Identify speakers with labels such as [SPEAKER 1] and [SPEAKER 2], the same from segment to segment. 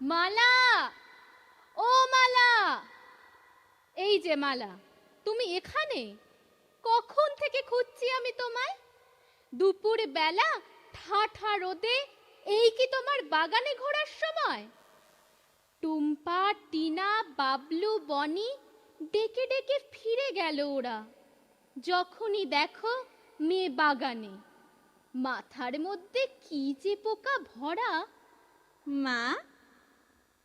[SPEAKER 1] মালা, ও মালা, এই যে মালা, তুমি এখানে? কখন থেকে খুঁজছি আমি তোমায়। দুপুর বেলা ঠাঠা রোদে এই কি তোমার বাগানে ঘোরার সময়? টুম্পা, টিনা, বাবলু, বনি ডেকে ডেকে ফিরে গেল ওরা। যখনই দেখো মেয়ে বাগানে, মাথার মধ্যে কি যে পোকা ভরা।
[SPEAKER 2] মা,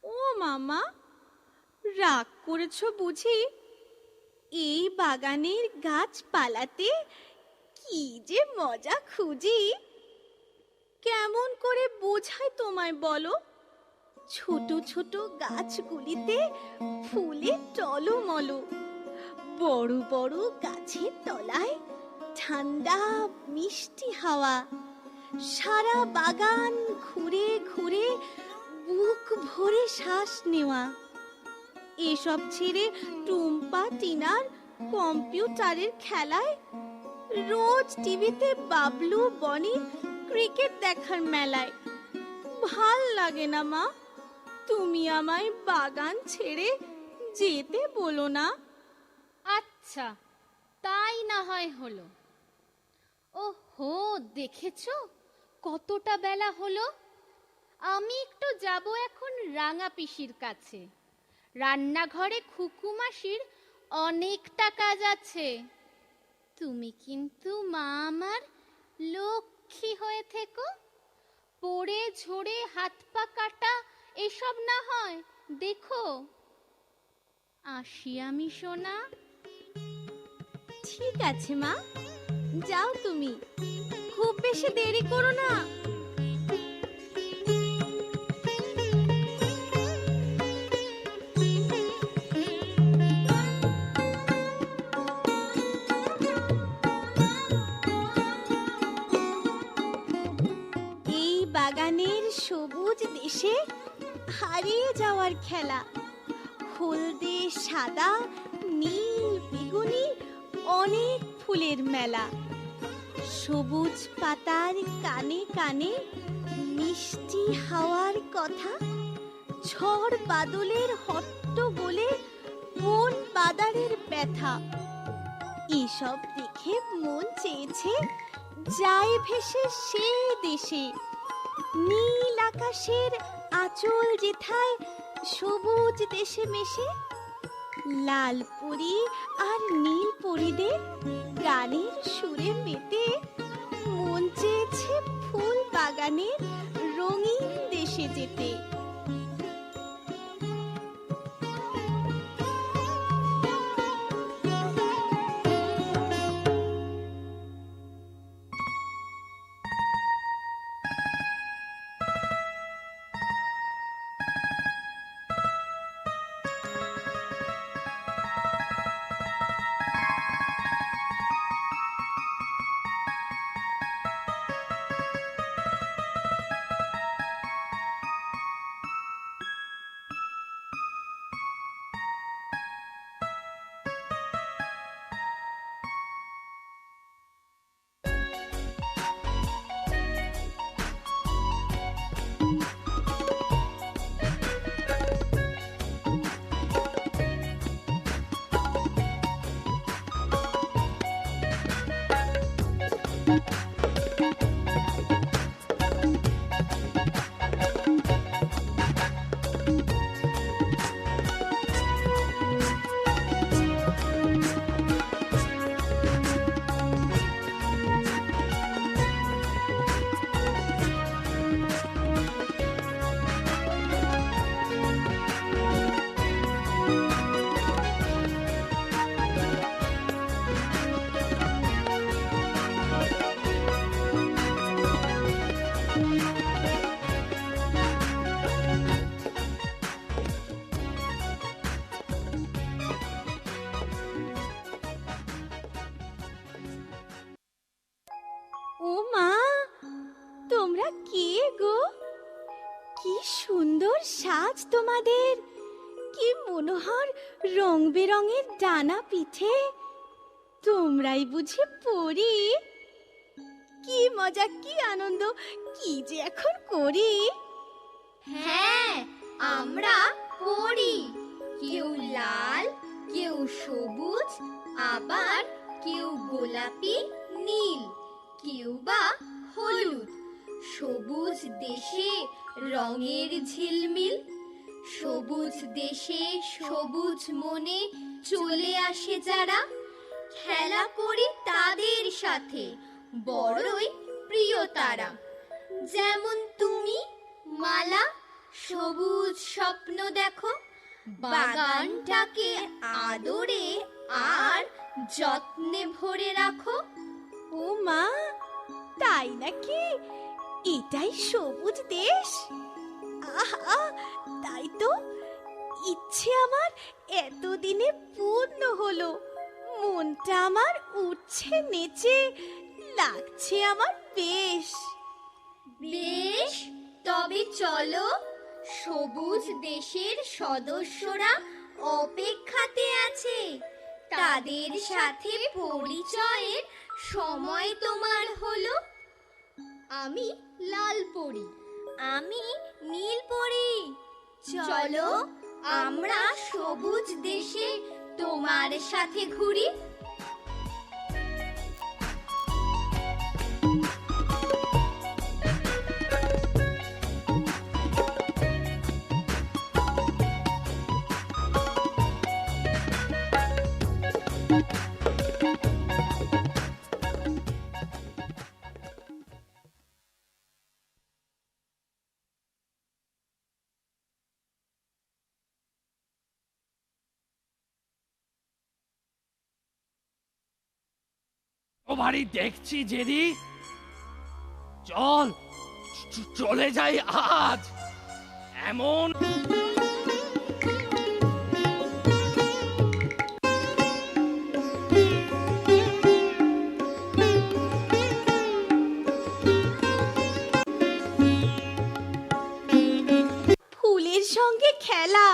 [SPEAKER 2] ও মামা, রাগ করেছো বুঝি? এই বাগানের গাছপালাতে কি যে মজা খুঁজি, কেমন করে বোঝাই তোমায় বলো? ছোট ছোট গাছগুলিতে ফুলে টলমল, বড় বড় গাছের তলায় ঠান্ডা মিষ্টি হাওয়া, সারা বাগান ঘুরে ঘুরে বুক ভরে শ্বাস নেওয়া। এসব ছেড়ে টুম্পা টিনার কম্পিউটারের খেলায়, রোজ টিভিতে বাবলু বনির ক্রিকেট দেখার মেলায়। ভাল লাগে না মা, তুমি আমায় বাগান ছেড়ে যেতে বলো না।
[SPEAKER 1] আচ্ছা, তাই না হয় হলো। ওহো, দেখেছো কতটা বেলা হলো? আমি একটু যাব এখন রাঙা পিসির কাছে। রান্নাঘরে খুকু মাসির অনেকটা কাজ আছে। তুমি কিন্তু মা আমার লক্ষ্মী হয়ে থেকো। পড়ে ঝরে হাত পা কাটা এসব না হয় দেখো। আসি আমি সোনা।
[SPEAKER 2] ঠিক আছে মা, যাও তুমি, খুব বেশি দেরি করো না। এই বাগানের সবুজ দেশে হারিয়ে যাওয়ার খেলা, হলদে সাদা নীল বেগুনি অনেক ফুলের মেলা। সবুজ পাতার কানে কানে মিষ্টি হাওয়ার কথা, ঝড় বাদলের হট্টগোলে বন বাদারের ব্যথা। এসব দেখে মন চেয়েছে যাই ভেসে সে দেশে, নীল আকাশের আঁচল যেথায় সবুজ দেশে মেশে। লাল পরি আর নীল পরিদের গানের সুরে মেতে মন চেয়েছে ফুল বাগানের রঙিন দেশে যেতে। ও মা, তোমরা কে গো? কি সুন্দর সাজ তোমাদের, কি মনোহর রং বেরঙের ডানা পিঠে। তোমরাই বুঝি পরি? কি মজা, কি আনন্দ, কি যে এখন করি।
[SPEAKER 1] হ্যাঁ, আমরা পড়ি, কেউ লাল, কেউ সবুজ, আবার কেউ গোলাপি, নীল, কেউ বা হলুদ। সবুজ দেশে রঙের ঝিলমিল, সবুজ দেশে সবুজ মনে চলে আসে যারা, খেলা করি তাদের সাথে, বড়ই প্রিয় তারা। যেমন তুমি মালা, সবুজ স্বপ্ন দেখো, বাগানটাকে আদরে আর যত্নে ভরে রাখো।
[SPEAKER 2] ও মা, তাই নাকি? এটাই সবুজ দেশ? আহা, তাই তো, ইচ্ছে আমার এতদিনে পূর্ণ হলো। মনটা আমার উঠছে নেচে, লাগছে আমার বেশ।
[SPEAKER 1] বেশ, তবে চলো, সবুজ দেশের সদস্যরা অপেক্ষাতে আছে, তাদের সাথে পরিচয়ের সময় তোমার হলো। আমি লাল পরি, আমি নীল পরি, চলো আমরা সবুজ দেশে তোমার সাথে ঘুরি।
[SPEAKER 3] ও বাড়ি দেখছি জেদি, চল চলে যাই আজ। এমন
[SPEAKER 2] ফুলের সঙ্গে খেলা,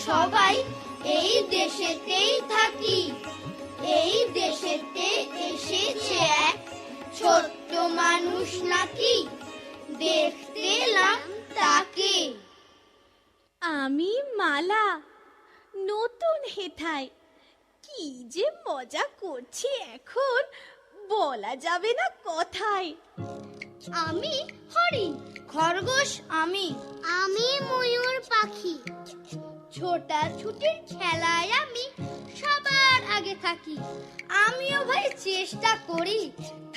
[SPEAKER 1] সবাই এই দেশেতেই থাকি। এই দেশেতে এসেছে এক ছোট্ট মানুষ নাকি, দেখতে এলাম তাকে।
[SPEAKER 2] আমি মালা, নতুন হেথায়। কি যে মজা করছি এখন, বলা যাবে না কথায়।
[SPEAKER 1] আমি হরিণ, খরগোশ আমি।
[SPEAKER 4] আমি ময়ূর পাখি।
[SPEAKER 1] ছোটাছুটির খেলায় আমি সবার আগে থাকি। আমিও ভাই চেষ্টা করি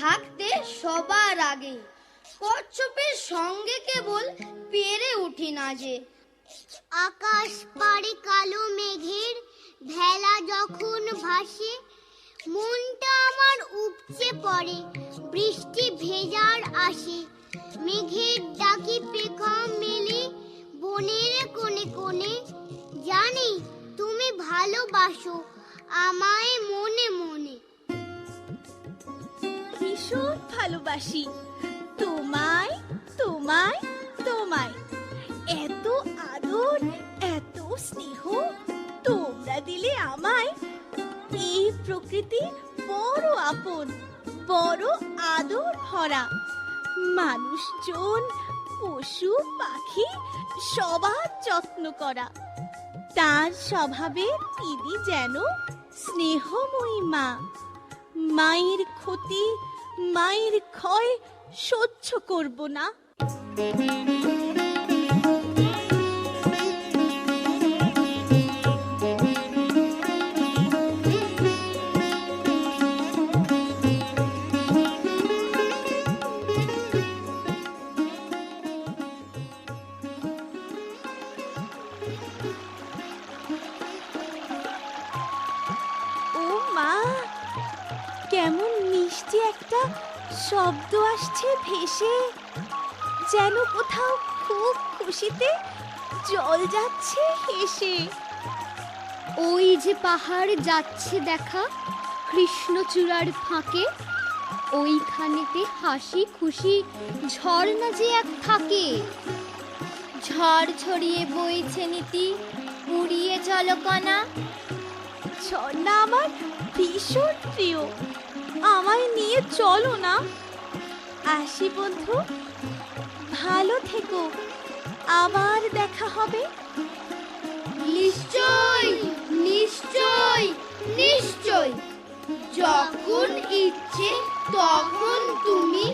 [SPEAKER 1] থাকতে সবার আগে। কচ্ছপের সঙ্গে কেবল পেরে উঠি না যে।
[SPEAKER 4] আকাশ পাড়ে কালো মেঘের ভেলা যখন ভাসে, মনটা আমার উপচে পড়ে বৃষ্টি ভেজার আসে। মেঘের ডাকি পেখম মেলে বনের কোণে কোণে, জানি তুমি ভালোবাসো আমায় মনে মনে।
[SPEAKER 2] ভীষণ ভালোবাসি তোমায় তোমায় তোমায়। এত আদর, এত স্নেহ তোমরা দিলে আমায়। এই প্রকৃতি বড় আপন, বড় আদর ভরা। মানুষজন, পশু পাখি সবার যত্ন করা। তার স্বভাবে তিনি যেন স্নেহময়ী মা। মায়ের ক্ষতি, মায়ের ক্ষয় সহ্য করব না। কেমন মিষ্টি একটা শব্দ আসছে ভেসে, যেন কোথাও খুব খুশিতে জল যাচ্ছে হেসে।
[SPEAKER 1] ওই যে পাহাড় যাচ্ছে দেখা কৃষ্ণচূড়ার ফাঁকে, ওইখানেতে হাসি খুশি ঝর্ণা যে এক থাকে। ঝড় ছড়িয়ে বইছে নীতি, উড়িয়ে জলকণা।
[SPEAKER 2] ঝর্ণা আমার ভীষণ প্রিয়, আমায় নিয়ে চলো না। আসি বন্ধু, ভালো থেকো, আবার দেখা হবে।
[SPEAKER 1] নিশ্চয় নিশ্চয় নিশ্চয়, যখন ইচ্ছে তখন তুমি